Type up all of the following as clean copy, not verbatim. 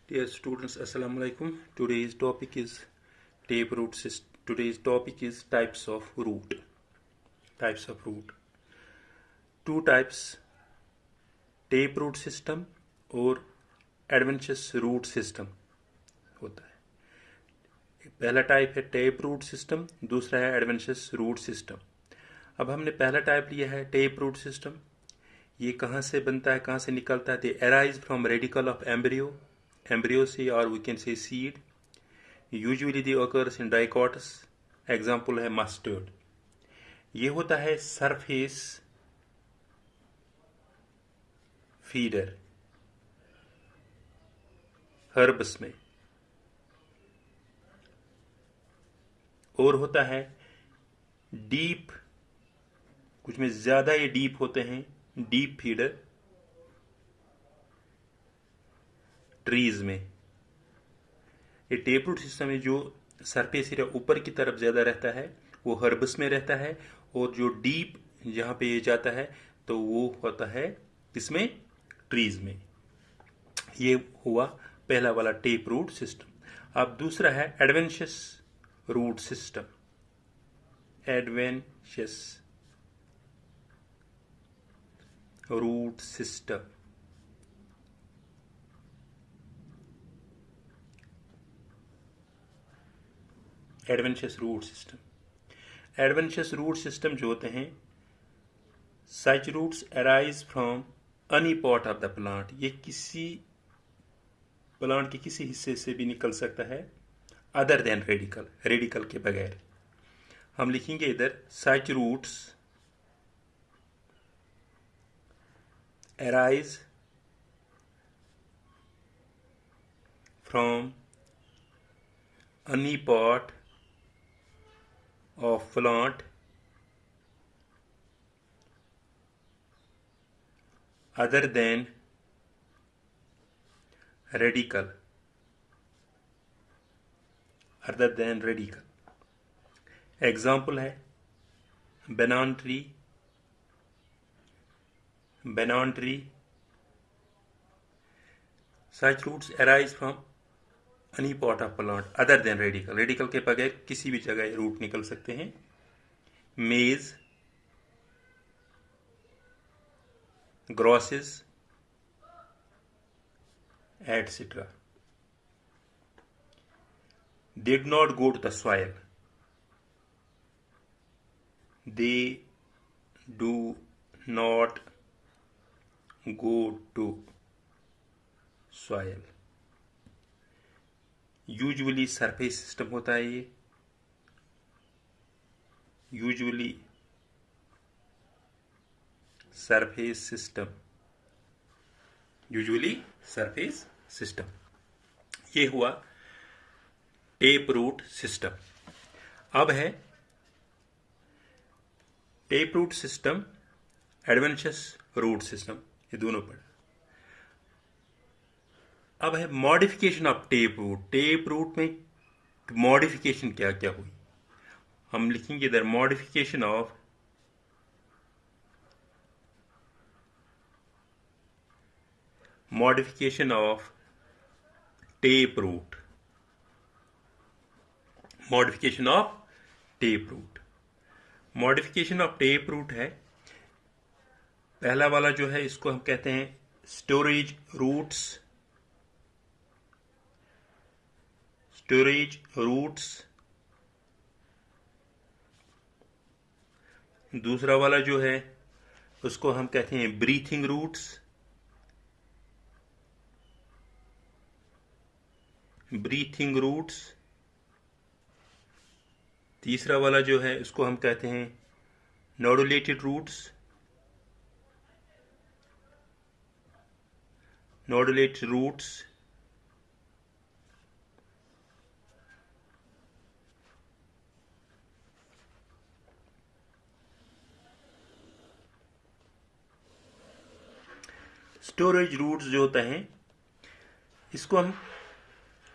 Dear students, Assalamu alaikum. Today's topic is taperoot system. Today's topic is types of root. Types of root. Two types: taperoot system और adventitious root system होता है. पहला type है taperoot system, दूसरा है adventitious root system. अब हमने पहला टाइप लिया है taperoot system. ये कहाँ से बनता है, कहाँ से निकलता है? They arise from radicle of embryo से, or we can say seed. Usually they occurs in dicots. Example है mustard. ये होता है सरफेस फीडर हर्ब्स में, और होता है डीप, कुछ में ज्यादा ये डीप होते हैं, डीप फीडर ट्रीज में. ये टेपरूट सिस्टम में जो सरफेस एरिया ऊपर की तरफ ज्यादा रहता है वो हर्ब्स में रहता है, और जो डीप जहां पे ये जाता है तो वो होता है इसमें ट्रीज में. ये हुआ पहला वाला टेप रूट सिस्टम. अब दूसरा है adventitious root system. Adventitious root system. Adventitious root system. Adventitious root system जो होते हैं, such roots arise from any part of the plant. ये किसी प्लांट के किसी हिस्से से भी निकल सकता है अदर देन रेडिकल, रेडिकल के बगैर. हम लिखेंगे इधर such roots arise from any part of plant other than radical, other than radical. Example है banana tree. Banana tree, such roots arise from any part of plant other than radical. Radical के बगैर किसी भी जगह root निकल सकते हैं. मेज, grosses etcetera. did not go to the soil. They do not go to soil. Usually surface system होता है. ये usually surface system, usually surface system. ये हुआ टेप रूट सिस्टम. अब है tap root system, adventitious root system. ये दोनों पर. अब है modification of tap root. Tap root में मॉडिफिकेशन क्या क्या हुई, हम लिखेंगे इधर modification of tap root. Modification of tap root. Modification of tap root है पहला वाला जो है, इसको हम कहते हैं स्टोरेज रूट्स. Storage roots. दूसरा वाला जो है उसको हम कहते हैं ब्रीथिंग रूट्स. Breathing roots. तीसरा वाला जो है उसको हम कहते हैं नोडुलेटेड रूट्स. नोडुलेटेड रूट्स. स्टोरेज रूट्स जो होता है, इसको हम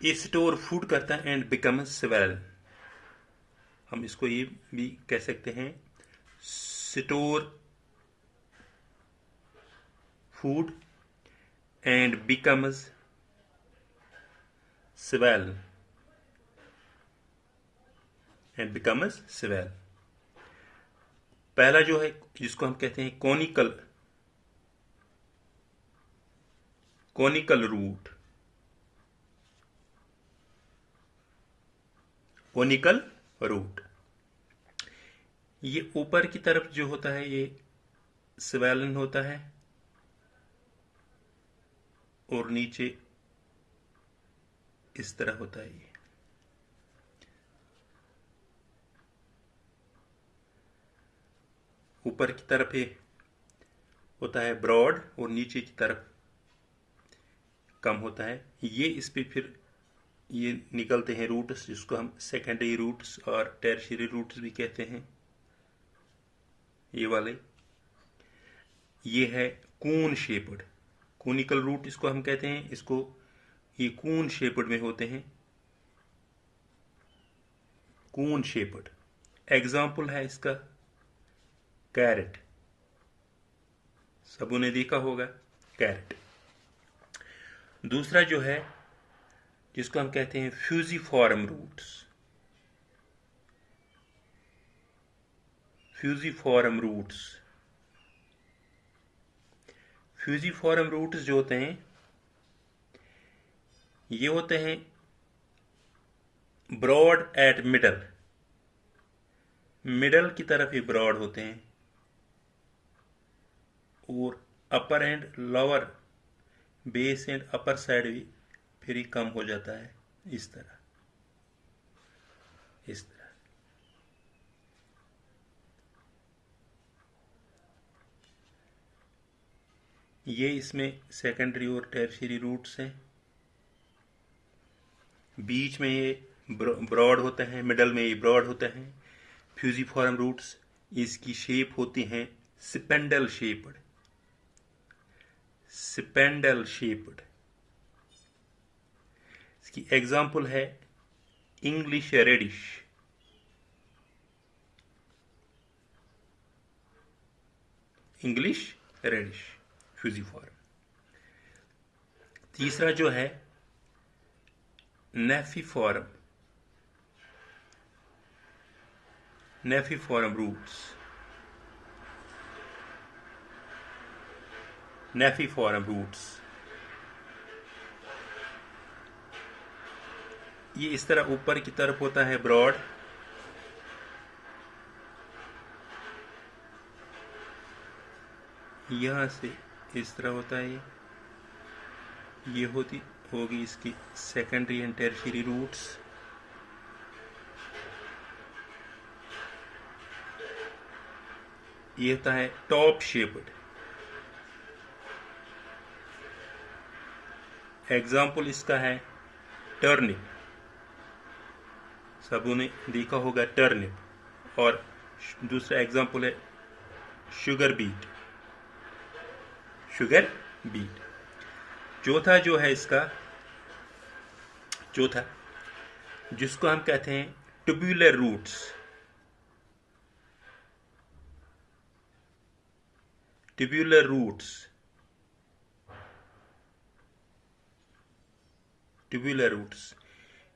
ये स्टोर फूड करता है एंड बिकम स्वेल. हम इसको ये भी कह सकते हैं store food and becomes swell and becomes swell. पहला जो है जिसको हम कहते हैं कोनिकल रूट, कोनिकल रूट, ये ऊपर की तरफ जो होता है ये स्वेलन होता है और नीचे इस तरह होता है। ये ऊपर की तरफ ये होता है ब्रॉड और नीचे की तरफ कम होता है। ये इस पे फिर ये निकलते हैं रूट्स, जिसको हम सेकेंडरी रूट्स और टर्शियरी रूट्स भी कहते हैं। ये वाले ये है कून शेप्ड, कोनिकल रूट इसको हम कहते हैं। इसको ये कून शेप्ड में होते हैं, कून शेप्ड। एग्जाम्पल है इसका कैरेट, सबों ने देखा होगा कैरेट। दूसरा जो है जिसको हम कहते हैं fusiform roots, fusiform roots. Fusiform roots जो होते हैं ये होते हैं ब्रॉड एट मिडल, मिडल की तरफ ये ब्रॉड होते हैं और upper and lower, base and upper side भी फिर ही कम हो जाता है इस तरह, इस तरह। ये इसमें सेकेंडरी और टर्शियरी रूट्स हैं। बीच में ये ब्रॉड होते हैं, मिडल में ये ब्रॉड होते हैं। फ्यूजिफॉर्म रूट्स, इसकी शेप होती हैं स्पेंडल शेप्ड, स्पेंडल शेप्ड। इसकी एग्जाम्पल है English radish, English radish fusiform. तीसरा जो है नेफिफॉर्म, नेफिफॉर्म रूट्स, नेफिफॉर्म रूट्स। ये इस तरह ऊपर की तरफ होता है ब्रॉड, यहां से इस तरह होता है। ये होगी इसकी सेकेंडरी एंड टर्शियरी रूट्स। ये होता है टॉप शेप्ड। एग्जाम्पल इसका है टर्निप, सबों ने देखा होगा टर्निप। और दूसरा एग्जाम्पल है शुगर बीट, शुगर बीट। चौथा जो है इसका, चौथा जिसको हम कहते हैं tubular roots, tubular roots, tubular roots.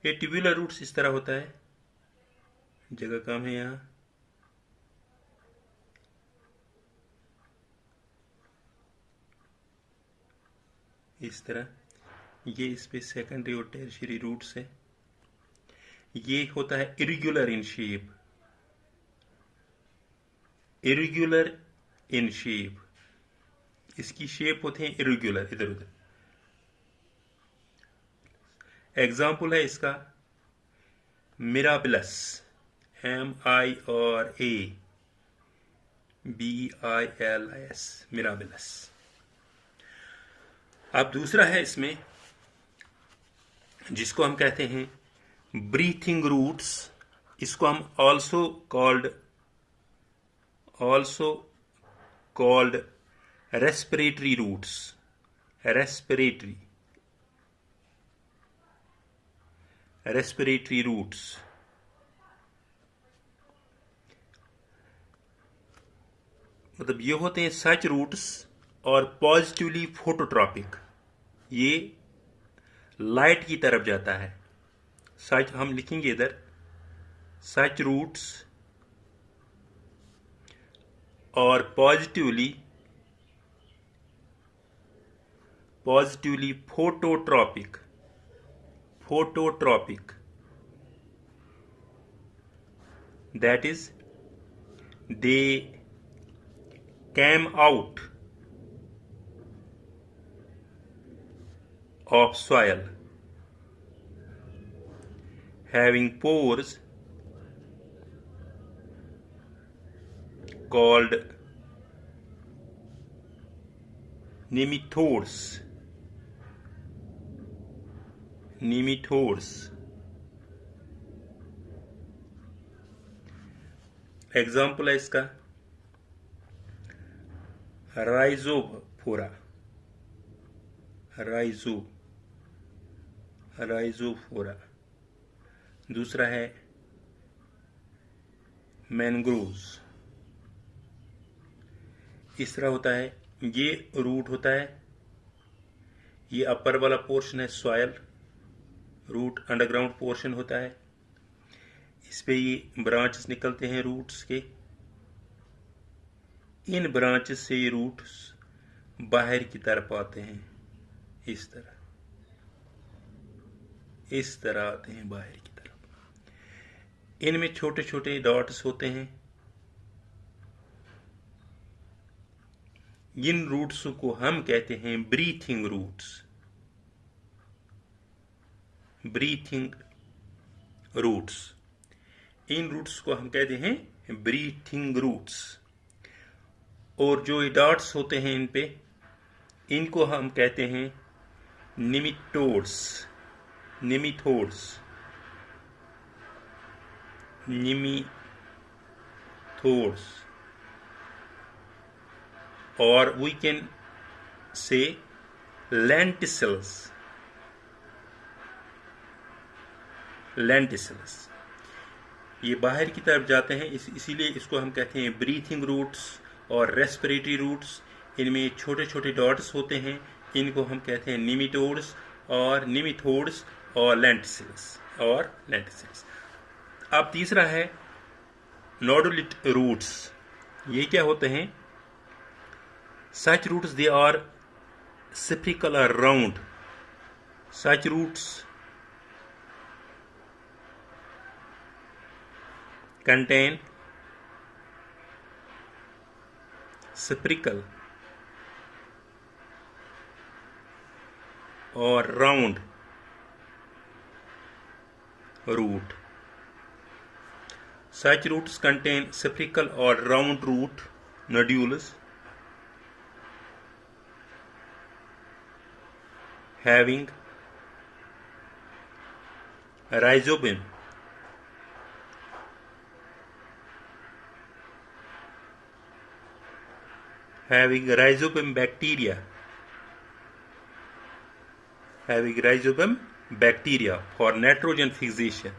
ये ट्यूबुलर रूट्स इस तरह होता है, जगह कम है यहाँ। इस तरह ये इस पे सेकेंडरी और टर्शियरी रूट्स है। ये होता है irregular in shape, irregular in shape. इसकी शेप होते हैं इरेगुलर, इधर उधर। एग्जाम्पल है इसका मिराबिलस, MIRABILS, मिराबिलस। अब दूसरा है इसमें जिसको हम कहते हैं ब्रीथिंग रूट्स। इसको हम also called respiratory roots, respiratory roots. मतलब ये होते हैं सच रूट्स और पॉजिटिवली फोटोट्रॉपिक, ये लाइट की तरफ जाता है, सच हम लिखेंगे इधर, सच रूट्स और positively phototropic, that is they came out of soil having pores called nematodes. Example है इसका राइजोफोरा, राइजोफोरा। दूसरा है मैनग्रोव्स। इस तरह होता है, ये रूट होता है, ये अपर वाला पोर्शन है सॉयल, रूट अंडरग्राउंड पोर्शन होता है, इस पे ये ब्रांचेस निकलते हैं रूट्स के। इन ब्रांचेस से ये रूट्स बाहर की तरफ आते हैं, इस तरह आते हैं बाहर की तरफ। इनमें छोटे छोटे डॉट्स होते हैं। इन रूट्स को हम कहते हैं ब्रीथिंग रूट्स। इन रूट्स को हम कहते हैं ब्रीथिंग रूट्स। और जो ये डॉट्स होते हैं इन पे, इनको हम कहते हैं निमिथोड्स। और वी कैन से lenticels। ये बाहर की तरफ जाते हैं, इसीलिए इसको हम कहते हैं ब्रीथिंग रूट्स और रेस्पिरेटरी रूट्स। इनमें छोटे छोटे डॉट्स होते हैं, इनको हम कहते हैं निमिथोड्स और लेंटिसिल्स। अब तीसरा है नोडुलेट रूट्स। ये क्या होते हैं? Such roots they are spherical or round. Such roots contain spherical or round root. Such roots contain spherical or round root nodules having rhizobim, bacteria for nitrogen fixation.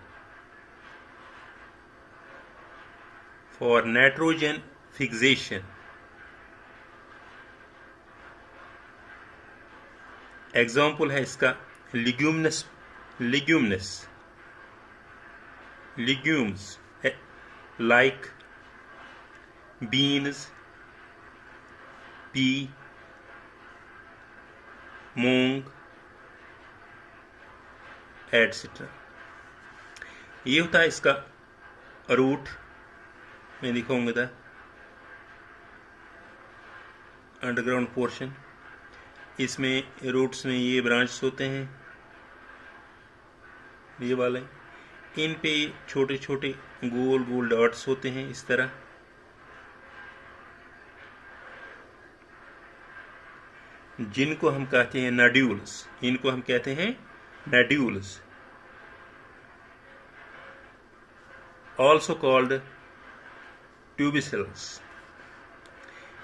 Example है इसका legumes like beans, pea, मूंग etcetera. ये होता है इसका root. मैं दिखाऊंगा था underground portion. इसमें रूट्स में ये ब्रांच होते हैं, ये वाले। इन पे छोटे छोटे गोल गोल डॉट्स होते हैं इस तरह। जिनको हम कहते हैं नड्यूल्स। Also called ट्यूबिसल्स।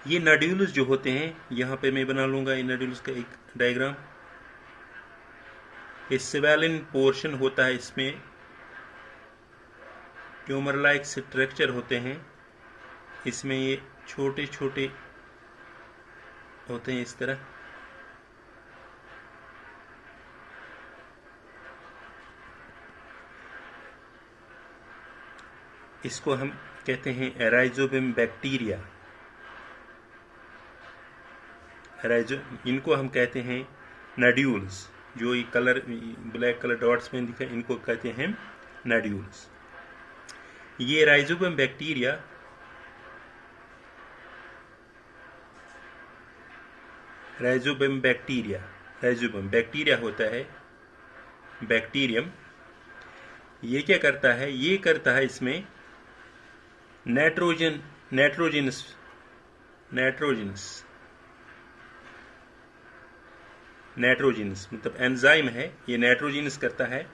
ये नड्यूल्स जो होते हैं, यहाँ पे मैं बना लूंगा इन नड्यूल्स का एक डायग्राम। ये स्वेलिन पोर्शन होता है, इसमें ट्यूमर लाइक स्ट्रक्चर होते हैं। इसमें ये छोटे छोटे होते हैं इस तरह। इसको हम कहते हैं राइजोबियम बैक्टीरिया। इनको हम कहते हैं नड्यूल्स। जो ये कलर ब्लैक कलर डॉट्स में दिखा, इनको कहते हैं नड्यूल्स। ये राइजोबियम बैक्टीरिया राइजोबियम बैक्टीरिया होता है बैक्टीरियम। ये क्या करता है? ये करता है इसमें नाइट्रोजनस मतलब एंजाइम है, ये नाइट्रोजनस करता है।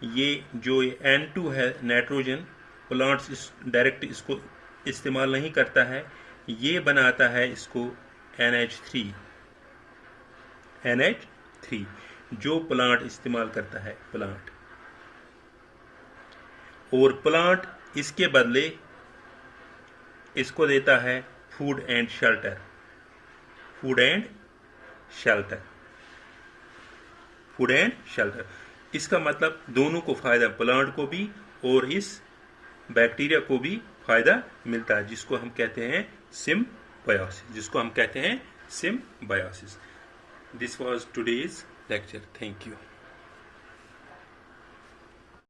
ये जो N2 है नाइट्रोजन, प्लांट्स डायरेक्ट इसको इस्तेमाल नहीं करता है, ये बनाता है इसको NH3 जो प्लांट इस्तेमाल करता है प्लांट। और प्लांट इसके बदले इसको देता है फूड एंड शेल्टर। इसका मतलब दोनों को फायदा, प्लांट को भी और इस बैक्टीरिया को भी फायदा मिलता है, जिसको हम कहते हैं symbiosis. This was today's lecture. Thank you.